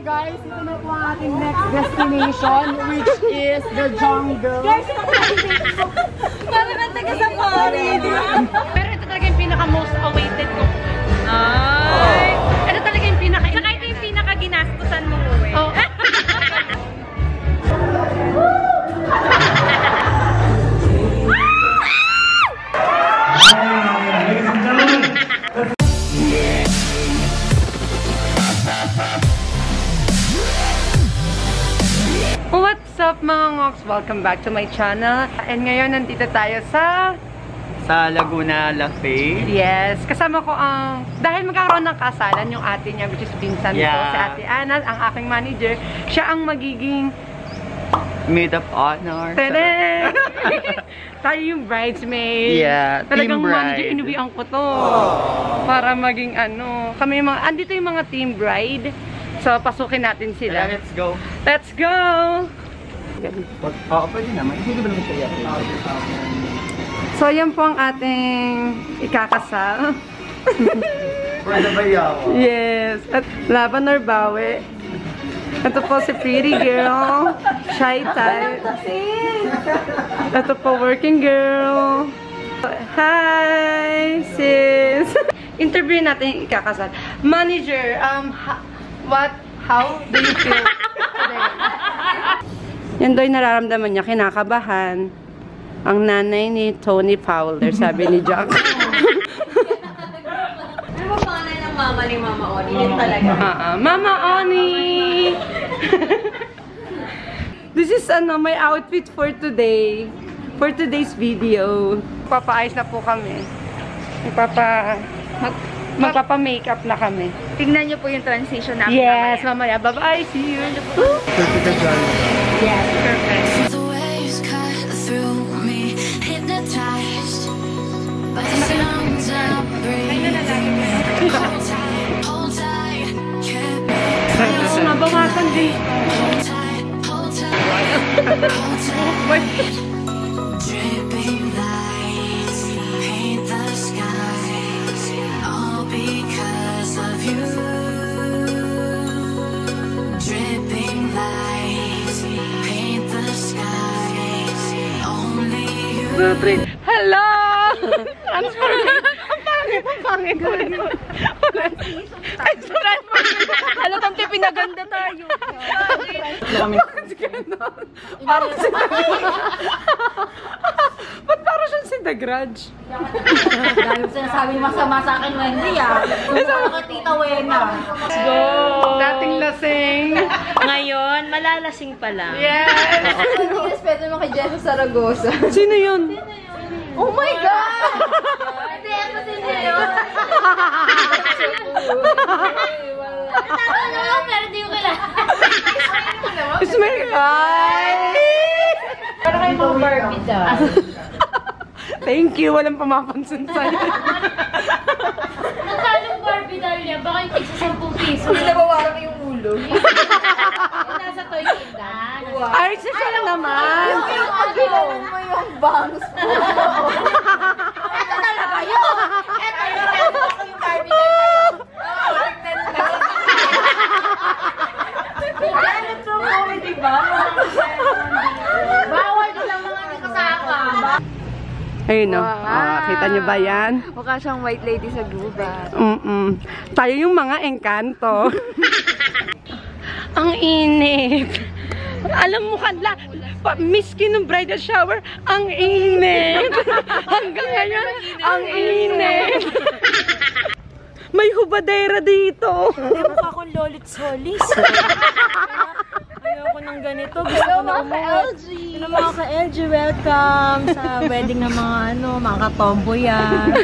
Guys, ito na po ang ating next destination, which is the jungle. Guys, parang ang taga-safari. Pero ito talaga yung pinaka-most awaited ko. Ay! Ito talaga yung pinaka... Saka ito yung pinaka-ginastusan mong uwi. Oh. What's up mga ngoks? Welcome back to my channel. And ngayon nandito tayo sa Laguna La Fe. Yes, kasama ko ang dahil magkakaroon ng kasalan yung ate niya, which is Vincent ko, si Ate Ana, ang aking manager. Siya ang magiging Maid of honor. tere! Tayo yung bridesmaid. Yeah, talagang team bride. manager, inuwian ko to. Para maging ano, kami yung mga, andito yung mga team bride. So, pasukin natin sila. Let's go. Let's go! Oo, pwede naman. Hindi ba naman siya yakin? So, yan po ang ating ikakasal. Pwede ba yaw? Yes. At laban or bawi. Ito po si pretty girl. Shy type. Ito po working girl. Hi, sis. Interview natin yung ikakasal. Manager, how do you feel today? Yan daw yung nararamdaman niya, kinakabahan. Ang nanay ni Tony Fowler, sabi ni Jack. Ano ba pangalan ng mama ni Mama Oni? Yun talaga. Mama Oni! This is my outfit for today. For today's video. Papaayos na po kami. Magpapa-makeup na kami. Tingnan niyo po yung transition namin. Yes, mamaya. Bye-bye. See you. Yes, perfect. The waves cut through me, hypnotized by the sounds I'm breathing. Hold tight, can't be Mabawasan din. hold tight, hold tight, hold tight. Dripping lights paint the skies, all because of you. Dripping lights paint the skies, only you. Hello! Ang pangit. Ay, sorry. Halatang pinaganda tayo. Ba't parang siyang si The Grudge? Dahil sinasabi masama sa akin, Wendy, Sumama ka, Tita Wena. Let's go! Dating lasing. Ngayon, malalasing pa lang. Yes! Respeto mo kay Jessa Zaragoza. Sino yun? Oh my God! Hindi, ako din yun. Tama naman, pero di ko kailangan. Smile ka! Pero kayo mga Barbie daw. Thank you, walang pamapansin sa'yo. Magkano Barbie doll niya? Baka yung tigsa 10 piso. Hindi nabawalan mo yung ulo. Nasa toy tindahan. Ay, siya naman! Ang ginawan mo yung bangs mo. Ito talaga yun! Ito yun! Ako yung Barbie doll na yun. Ganit yung comedy ba? Bawal din ang mga kasama. Ayun no. Kita nyo ba yan? Mukha siyang white lady sa gubat. Tayo yung mga engkanto. Ang init. Alam mo kanla, miski nung bridal shower, ang init. Hanggang ngayon, ang init. May hubadera dito. Hindi mukha akong lolit solis. Ayoko ng ganito. Gusto ko na umuwi. Hello mga ka-LG, welcome sa wedding ng mga mga katomboy yan.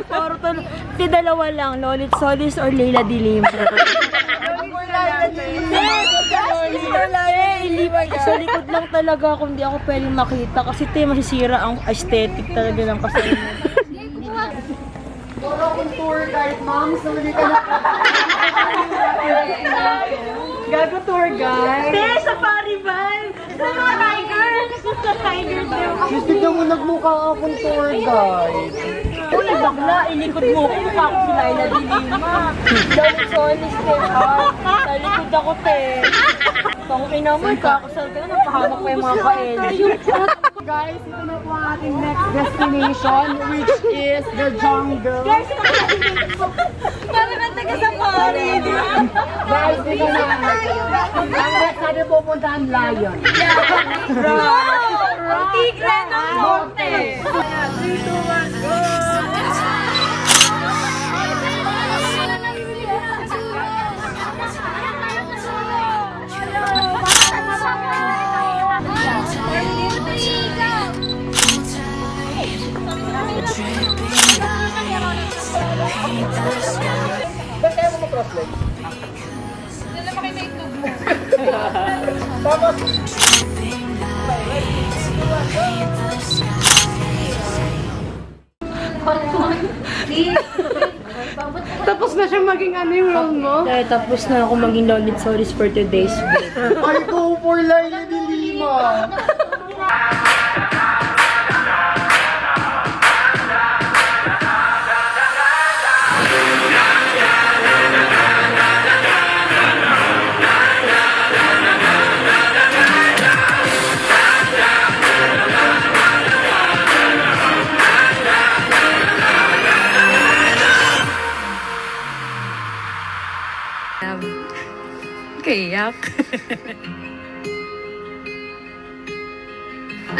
Puro to, dalawa lang, Lolit Solis or Leila Dilim. Sa likod lang talaga kung di ako pwedeng makita kasi masisira ang aesthetic talaga ng kasama. Puro akong tour guide, ma'am. So, hindi ka na. Gago tour guide. Safari vibe! Sa mga tiger! Sa tiger daw. Gusto mo nagmukha akong tour guide. Uy, bakla, ilikod mo ko, mukha ko si Laila de Lima. Lolit solis, te. Sa likod ako, te. Kung inamoy, kakasal ka na, napahamak mo yung mga ka-LG. Guys, ito na po ang ating next destination, which is the jungle. Parang ang taga sa pari. Guys, dito na. Ang next natin pupuntahan, lion. Ang tigre ng monte. Tapos na siya maging ano yung role mo? Tapos na ako maging Lolit Solis for today's video. I go for Laila de Lima. Kayak.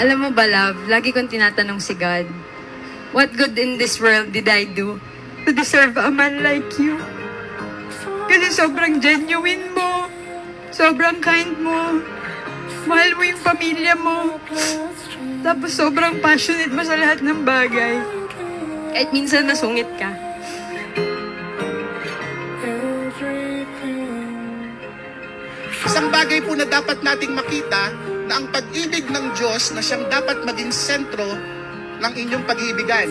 Alam mo ba, love, lagi kong tinatanong si God, what good in this world did I do to deserve a man like you? Kasi sobrang genuine mo, sobrang kind mo, mahal mo yung pamilya mo, tapos sobrang passionate mo sa lahat ng bagay. Kahit minsan nasungit ka. Isang bagay po na dapat nating makita na ang pag-ibig ng Diyos na siyang dapat maging sentro ng inyong pag-ibigan.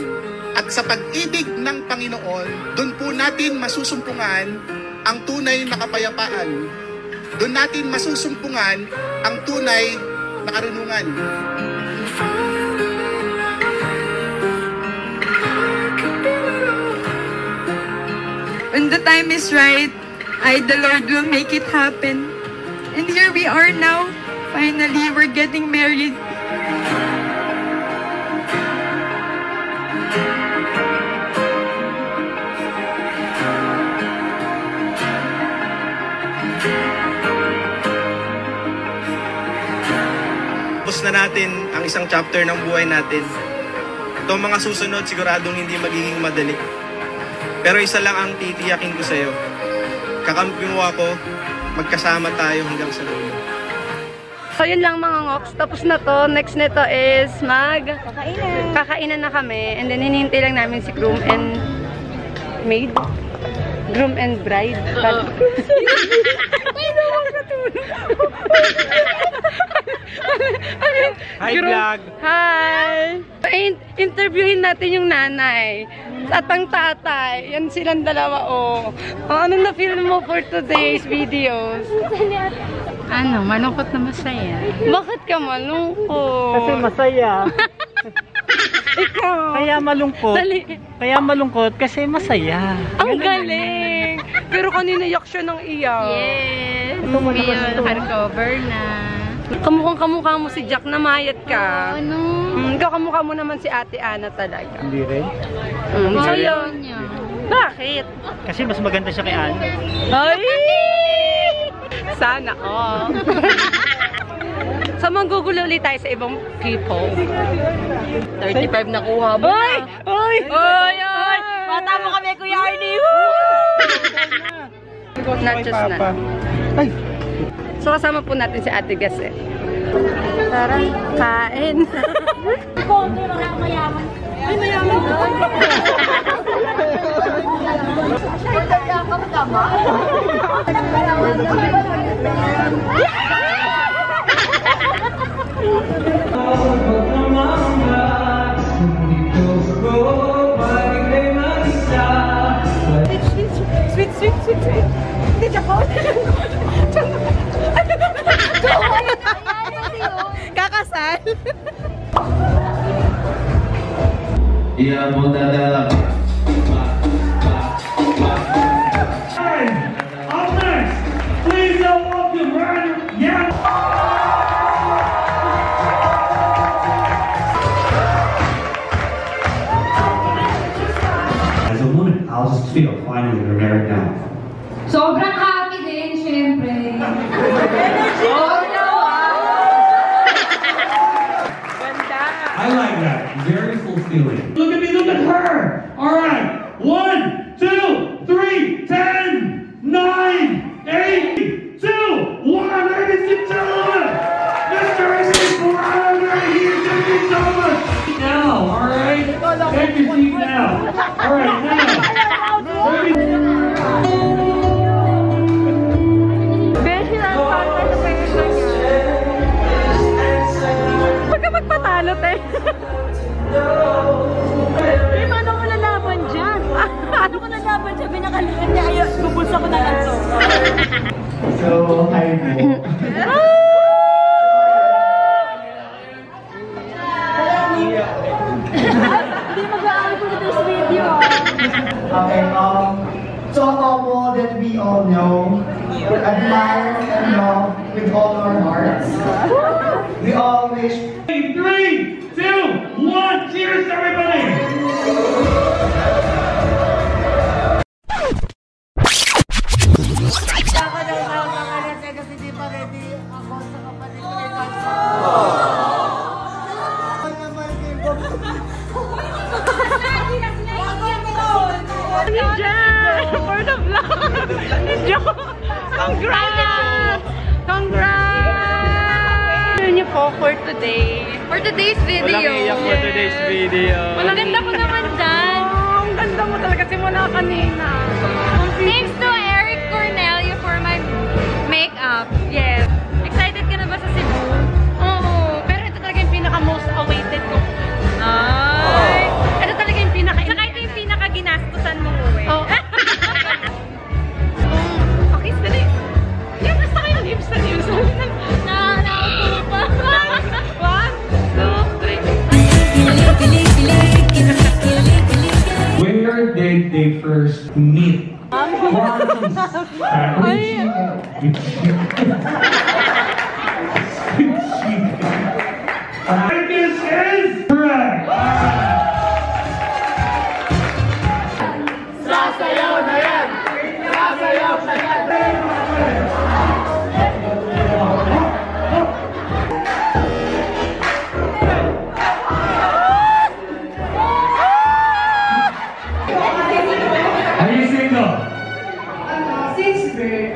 At sa pag-ibig ng Panginoon, doon po natin masusumpungan ang tunay na kapayapaan. Doon natin masusumpungan ang tunay na karunungan. When the time is right, the Lord will make it happen. And here we are now. Finally, we're getting married. Tapos na natin ang isang chapter ng buhay natin. Itong mga susunod, siguradong hindi magiging madali. Pero isa lang ang titiyakin ko sa'yo. Kakampi mo ako, magkasama tayo hanggang sa dulo. So yun lang mga ngoks, tapos na to. Next nito is kakainan na kami. And then hinihintay lang namin si groom and maid. Groom and bride. Hi vlog! Hi! Interviewin natin yung nanay. At ang tatay. Yan silang dalawa, oh. Anong na-feel mo for today's videos? Ano, malungkot na masaya. Bakit ka malungkot? Kasi masaya. Ikaw. Kaya malungkot. Kaya malungkot kasi masaya. Ang galing! Pero kanina iyak siya ng iyak. Yes! Ngayon, hardcover na. Kamukhang-kamukha mo si Jack na mayat ka. Ano? Ikaw kamukha mo naman si Ate Ana talaga. Hindi rin. Ayaw niya. Bakit? Kasi mas maganda siya kay Ana. Ay! Sana all. So, manggugulo ulit tayo sa ibang people. 35 na kuha mo. Oy! Oy! Oy! Oy! Mata mo kami, Kuya Arnie! Nachos na. Ay! So, kasama po natin si Ate Gas eh. Tara, kain. Ay, mayaman doon. Sweet. Hindi, Jacob. Kakasal. Iya, mo I like that. Very fulfilling. Look at me, look at her. All right. 1, 2, 3, 10, 9, 8, 2, 1. Ladies and gentlemen, Mr. Amy Browder here. Thank you so much. Now, all right. Take your seat now. All right, now. Huwag ka magpatalo, te. Paano ko nalaban dyan? Paano ko nalaban dyan? Binakalikan niya. Ayaw, bubulsa ko na lang to. So, hi po. Hindi mag-aaway ko na this video. Okay, to a couple that we all know, admire and love with all our hearts. We all wish. 3, 2, 1. Cheers, everybody. Kasi di pa ready ako sa kapatid ko ni For the vlog! Congrats! Congrats! Ano niyo po for today? For today's video. Walang iyak for today's video. Ang ganda ko naman dyan. Ang ganda mo talaga simula kanina. Thanks to Eric Cornelio for my makeup. Yes. Excited ka na ba sa Cebu? Oo. Pero ito talaga yung pinaka-most awaited ko. Ay! Ito talaga yung ito yung pinaka-ginastusan mong uwi. Oh. Okay, dali. Yung basta kayo ng ibsan yun. Nakaupo pa. 1, 2, 3. Where did they first meet? This is correct. Sasayaw na yan! Sasayaw na yan! Are you single? Since birth.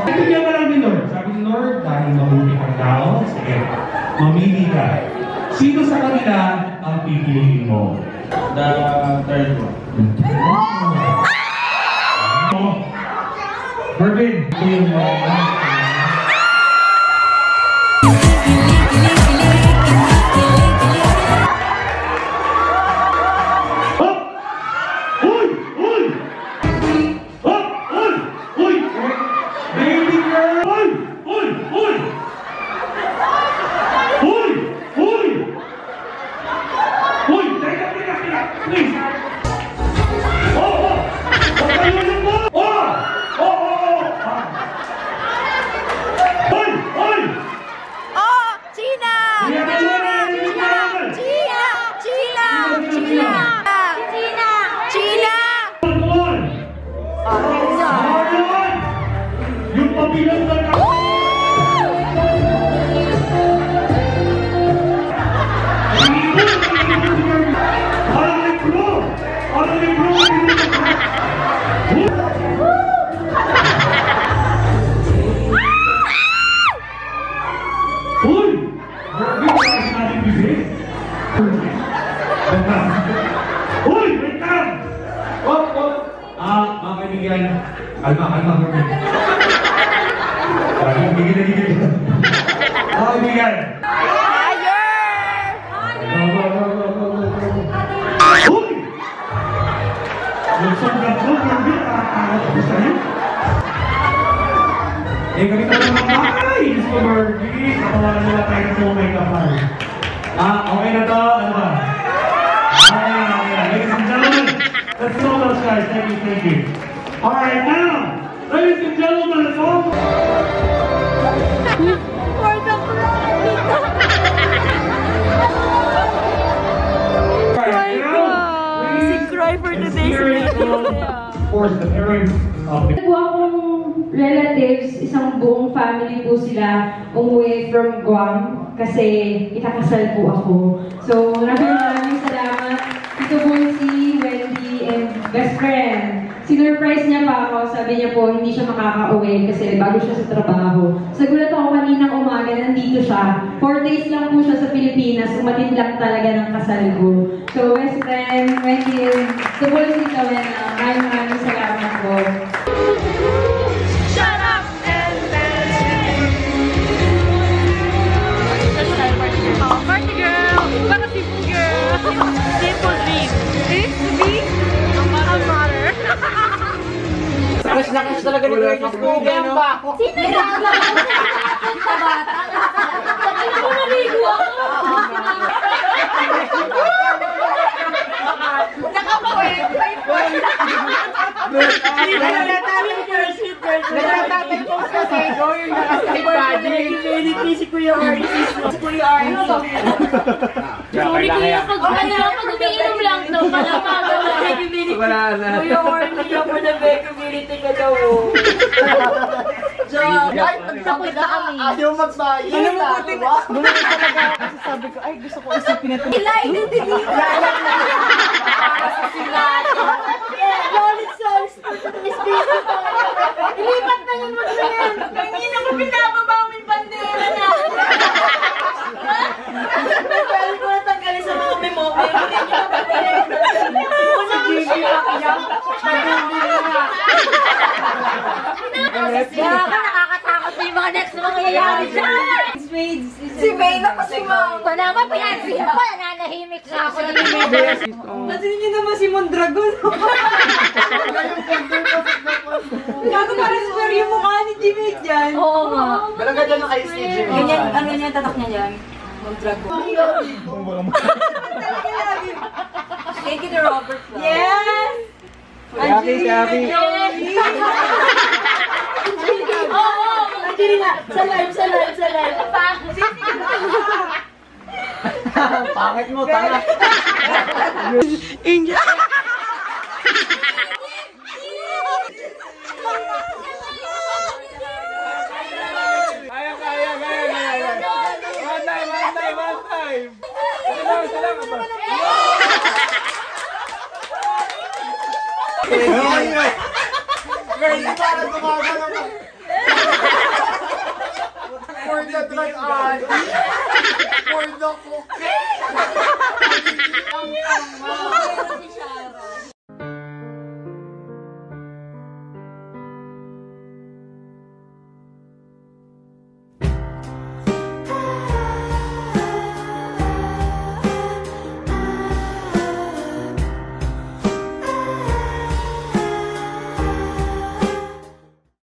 Bigyan ka lang ni Lord. Sabi ni Lord, dahil mabuti kang tao, sige, mamili ka. Sino sa kanila ang pipiliin mo? The third one. Mervin, ito yung Kalma. Gigil. Oh, gigil. Uy! Sobrang gigil. Ako sa'yo. Kami ka naman ay! Mr. Murphy, nakawalan nila tayo sa makeup man. Okay na to? Ano ba? Okay. Ladies and gentlemen, let's go those guys. Thank you. Alright, now, ladies and gentlemen, it's all For the cry! Cry for today's video. course, the parents of the... Po akong relatives, isang buong family po sila umuwi from Guam kasi ikakasal po ako. So, maraming salamat. Ito po si Wendy and best friend. Sinurprise niya pa ako, sabi niya po hindi siya makaka-uwi kasi bago siya sa trabaho. Sagulat ako kaninang umaga, nandito siya. 4 days lang po siya sa Pilipinas, umatid lang talaga ng kasal ko. So, best friend, Wendy, ito po si Kawena. Maraming salamat po. Shut up and dance with me. Oh, party girl! Para simple girl! Simple dream. Is to be a mother. Crush na crush talaga ni Curtis Kugan, no? Sino yung sa bata? Sabi ko naligo ako. Nagtatapin po kasi ikaw yung nakasay body. Pinili si Kuya Artis. Kuya Artis. Sorry kuya, pag umiinom lang to, pala Wala na. Kuya Artis ka for the becommunity ka daw. Ay, pagtapos na kami. Ayaw magbayad. Alam mo, buti na. Gumawa talaga ako kasi sabi ko, ay gusto ko isipin na ito. Ilay na din. Para sa silat. Lolit songs. Miss Busy po. Ilipat na yun mo sa yan. Hindi na ko pinababa mo yung bandera na. Pwede ko natanggalin sa mga memo. Hindi niyo na bandera. Una ko siya. Nakakatakot na yung mga next na mangyayari dyan! Si May na kasi ma! Ito naman, pinansin pa! Nananahimik na ako din yung May. Nasin niyo naman si Mondragon. Gago parang super yung mukha ni Jimmy dyan. Oo nga. Talaga dyan ang kay Steve Jimmy. Ganyan, ang ganyan tatak niya dyan. Mondragon. Thank you to Robert. Yes! Happy. Oo! Angelina, sa live. Pangit mo, tanga. Angel. Kaya. One time. Girl, parang gumagano ka. For the drug on. For the cook.